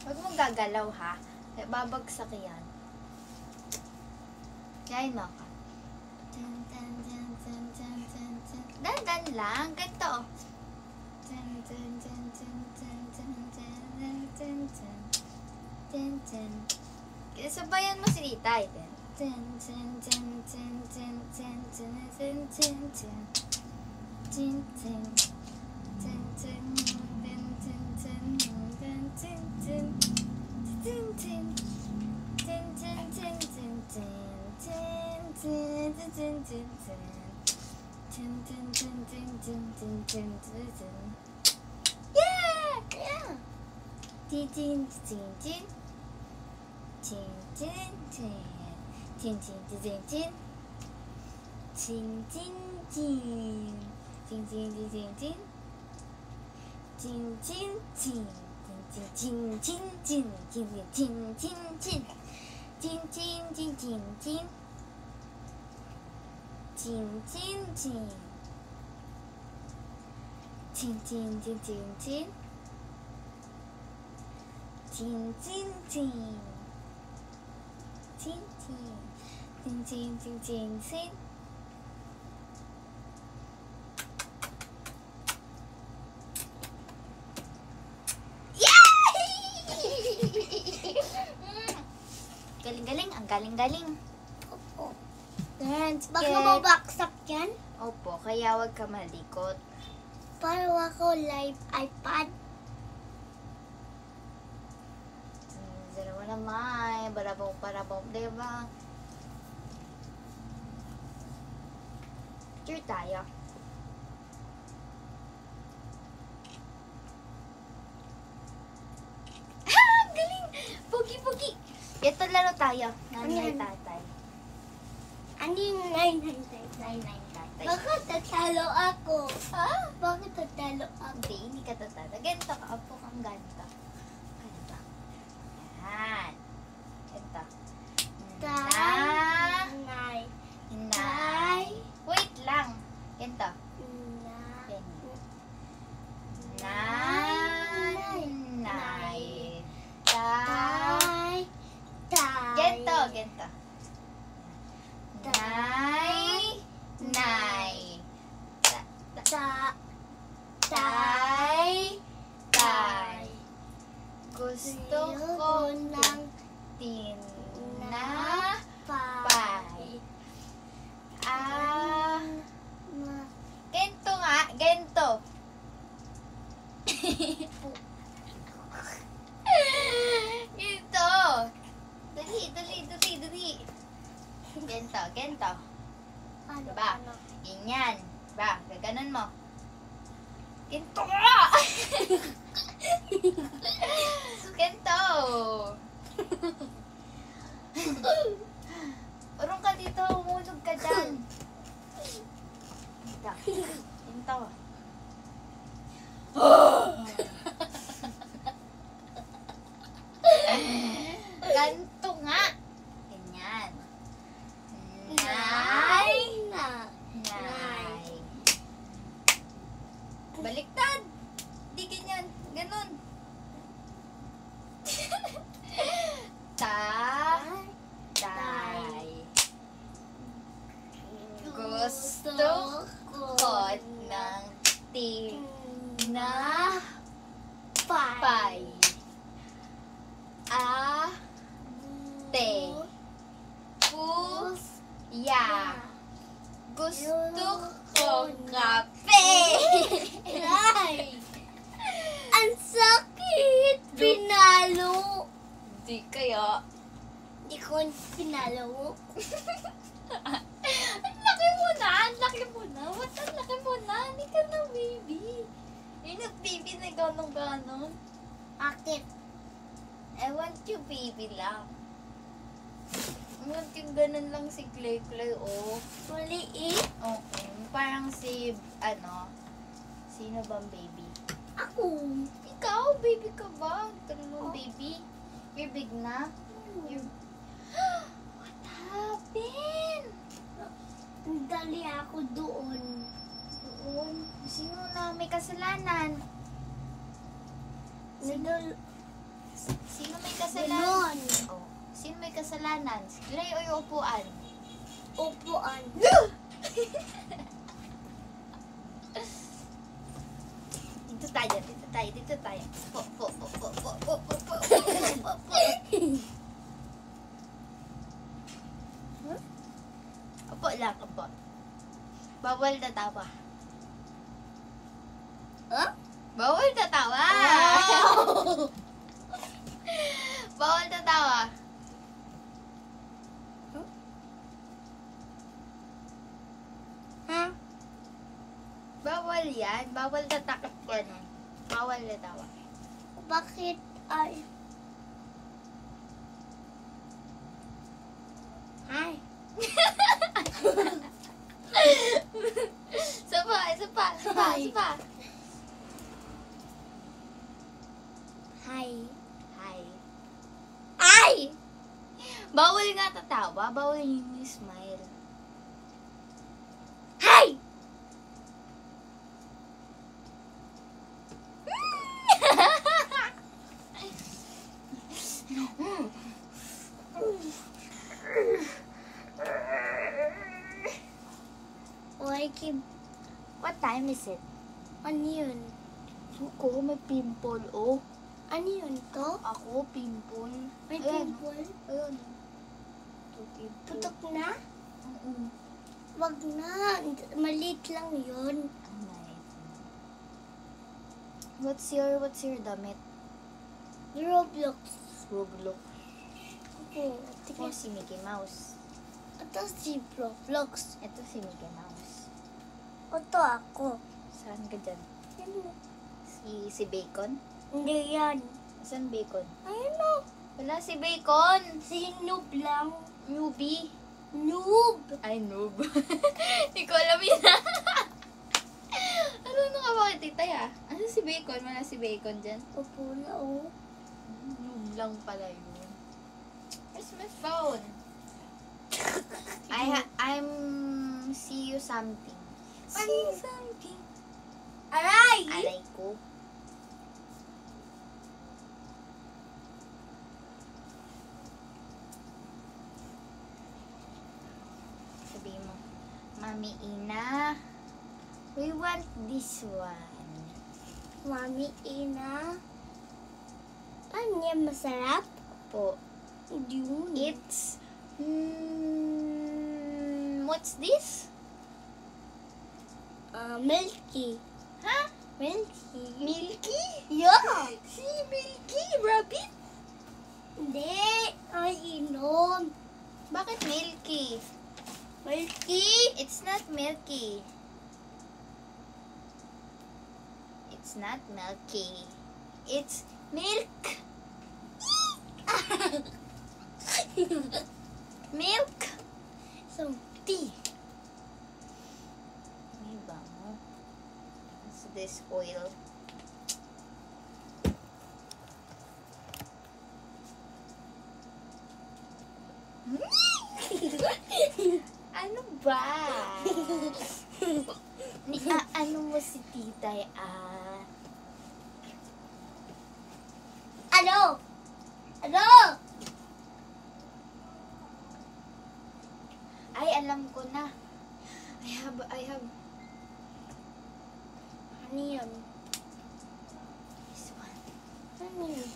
Huwag mong gagalaw, ha? Babagsak yan. Kain mo ako. Dandan lang. Ganito, oh. Sabayan mo si Titay. Yeah! Yeah! Chin chin chin chin. Chin chin chin. Chin chin chin chin. Chin chin chin. Chin chin chin chin. Chin chin chin. Chin chin chin. Chin chin chin chin. Chin chin chin chin chin. Chin chin chin. Chin chin chin chin chin. Chin chin chin. Chin chin. Chin chin chin chin chin. Galing-galing, ang galing-galing. Opo. Dance, Baka mabaksak yan. Opo, kaya wag ka malikot. Para ako live iPad. Zero na may, barabong, diba? Cheer tayo. Ang galing! Pugi-pugi! Ito laro tayo. Nanay, tatay. Ano yung 900? Nanay, tatay. Bakit tatalo ako? Ha? Bakit tatalo ako? Hindi ka tatata. Ganito ka. Apo kang ganito. Ganito. Yan. Ganito. Nay. Nay. Wait lang. Ganito. Nay. Nay. Nay. Tay. Tay. Ganito. Ganito. Nay. Nay. Ta. Tay. Tay. Gusto ko ng tinapay. Gento nga. Gento. Gento. Dali, dali, dali, dali. Gento, gento. Diba? Ganyan. Diba? Gaganon mo. Gento nga! Gento! Urong ka dito. Umulog ka dyan. Gento. Gento. Ganto nga. Ganyan. Nay. Nay. Baliktad. Di ganyan. Ganon. Tay. Gusto ko ng tinapay. Ate. Kuya. Gusto ko kape. Ay! Ang sakit! Pinalo! Di kaya. Hindi ko pinalo. Ang laki mo na! Ang laki mo na! Ba't ang laki mo na? Hindi ka na baby. Yung nag-baby na gano'n-gano'n. Akit. I want you baby lang. I want yung ganun lang si Clay-Clay, oh. Maliit. Okay. Parang si, sino bang baby? Ako. Ikaw, baby ka ba? Tanong baby. You're big na? You're... What happened? Dali ako doon. Doon? Sino na may kasalanan? Sino may kasalanan? Ganon. Oh, sino may kasalanan? Si Clay o yung upuan? Upuan. Dito tayo, dito tayo, dito tayo. Po, po, po, po, po, po, po, po, po, po, po. Opo lang, opo. Bawal tatawa. Huh? Bawal tatawa! Oh. Bawal tatawa. Ha? Bawal yan. Bawal tatakot ka nun. Bawal tatawa. Bakit ay... Hi. Isa pa, isa pa, isa pa, isa pa. Hi. Hi. Ay! Bawal nga tatawa. Bawal yung smile. Hi! Like, What time is it? ano yun? Suko, may pimple, oh. Ano yun to? Ako, pimple. May Ayan. pimple? Ayun. Ito, pimple. Putok na? Oo. Wag na. Maliit lang yun. Nice. What's your damit? Roblox. Roblox. Oo. Ito si Mickey Mouse. Ito si Roblox. Ito si Mickey Mouse. Ito ako. Saan ka dyan? Ano? Si Bacon? Hindi yan. Saan Bacon? Ayun o. Wala si Bacon! Si Noob lang. Newbie. Noob. Ay, noob. Hindi ko alam yun. Ano ka bakit titay ah? Ano si Bacon? Wala si Bacon dyan. Opo na o. Noob lang pala yun. Where's my phone? I'm see you something. See something. Aray! Alay ko. Sabi mo, Mami Ina, we want this one. Mami, Ina. Ano yan? Masarap? Po, Yun. it's, what's this? Milky. Ha? Milky. Milky? Yeah. Si Milky, rabbit? Hindi. Ay, inom. Bakit Milky? Milky. It's not milky. It's not milky. It's milk. Milk. Some tea. May bango. What's this oil? Ano ba? Ano mo si titay ah? Ano? Ano? Ay, alam ko na. I have Ano yan? this one. Ano yan?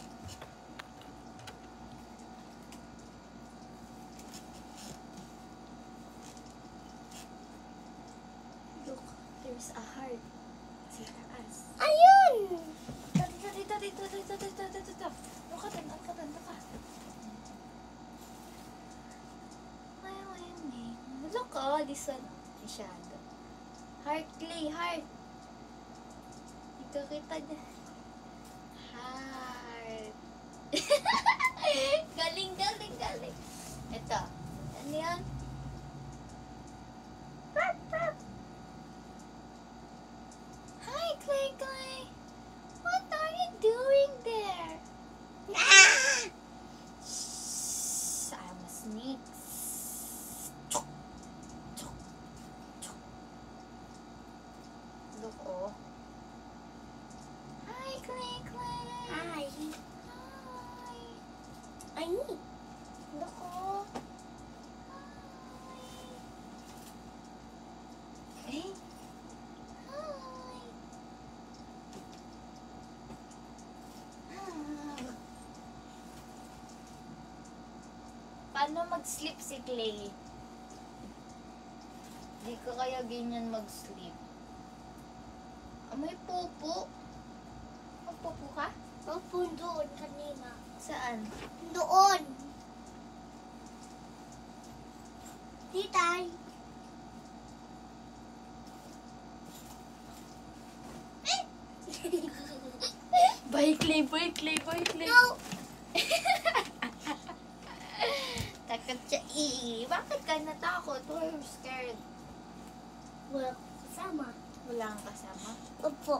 Look, there's a heart. Sa taas. Ayun! Dito. Look at that. Look, oh, this one. Masyado. Heart, Clay, heart. Dito kita na. Heart. Galing. Ito. Ano yan? Hi, Clay. What are you doing there? Ah! Shh, I'm a snake. Look, oh. Hi, Clay. Ay. Ay, nako. Eh, Hi. paano mag-sleep si Clay? Di ka kaya ganyan mag-sleep. Amoy pupo. Magpupo ka? Opo, doon kanina. Saan? Doon. Titay. Bye, Clay, bye, Clay, bye, Clay. No. Takot siya. Bakit ka natakot? Why are you scared? Wala kasama. Wala kang kasama? Opo.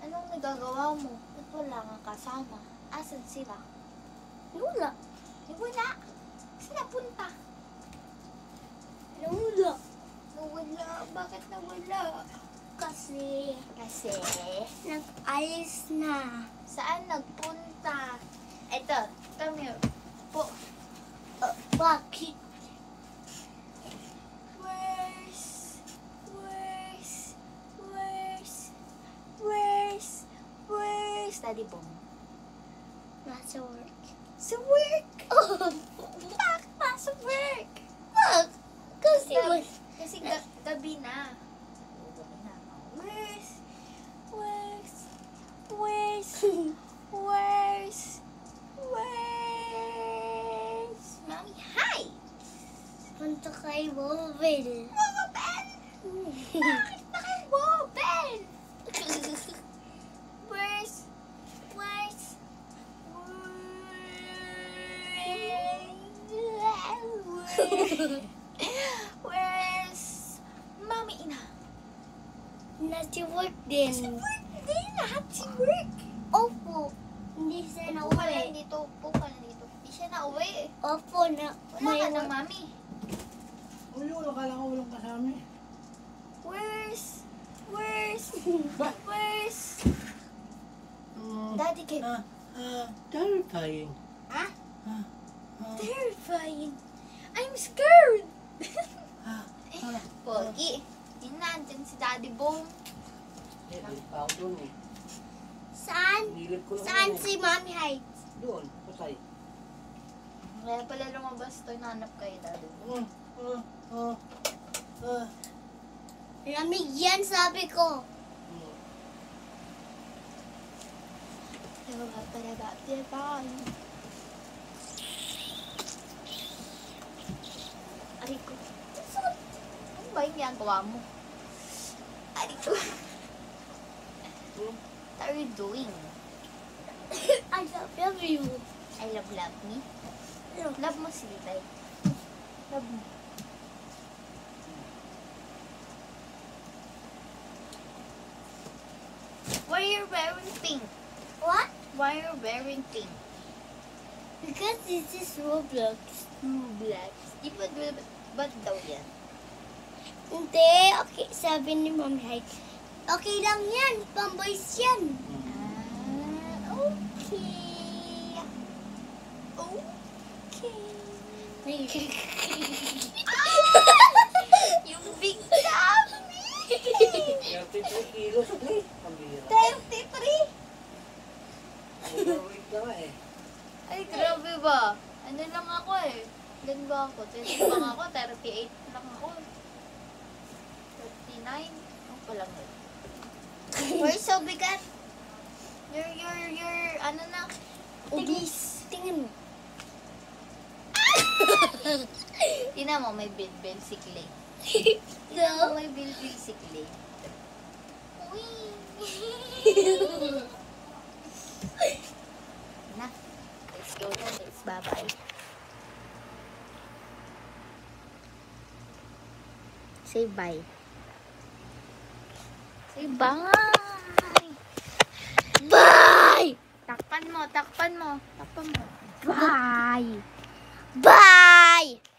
Anong nagagawa mo? Ba't wala kang kasama? Asan sila? Wala. Eh, wala. Saan napunta? Wala. Nawala. Bakit nawala? Kasi Kasi, nag-alis na. saan nagpunta? Eto, come here. Po. Bakit? Where's Daddy Bong? Nasa work. Sa work! Oh, Bakit nasa work? bak. Kasi Kasi gabi na. Gabi na. Where's Mommy? Hi! punta kay Bobel. Woben! Bakit na kay Woben? Where's Mommy Ina? Nasa work din. Sa work din, lahat si work. Opo. Hindi siya Upo ka lang nauwi. dito, upo ka lang dito. Hindi siya nauwi. Opo, na Wala may ka na, work. Mami. Ulo, akala ko walang kasama eh. Where's Ba? Daddy Kev? Terrifying. Ha? Terrifying. I'm scared. Ah, Pogi. Yun na, andyan si Daddy Bong. Nilip pa ako doon eh. Saan? Nilip ko lang Saan yun eh. si Mommy Heights? Doon, patay. Kaya pala lumabas to, nanap kayo, Daddy Bong. Lamig yan, sabi ko. Aray ko. Ano ba yung ginagawa mo? Aray ko. What are you doing? I love you. I love me. Love mo si Tay. Love mo. Why are you wearing pink? What? Why are you wearing pink? Because this is Roblox. Black. Di ba, ba't daw yan? Hindi, okay. Sabi ni Mommy Heights. Okay lang yan. Pamboys yan. Okay. Okay. Yung big tummy! 33 kilos eh. Pambira. 33! Overweight ka nga eh. Ay, grabe ba? Ano lang ako eh. Ilan ba ako? 30 lang ako, 38 lang ako. 39? Ano pa lang yun? Why so bigat? You're, ano na? Obese. Tingin mo. Tingnan mo, may bilbil si Clay. Tingnan mo, No. may bilbil si Clay. Uy! Na, let's go na. Let's bye-bye. Say bye. Say bye! Bye! Takpan mo, takpan mo. Takpan mo. Bye! Bye!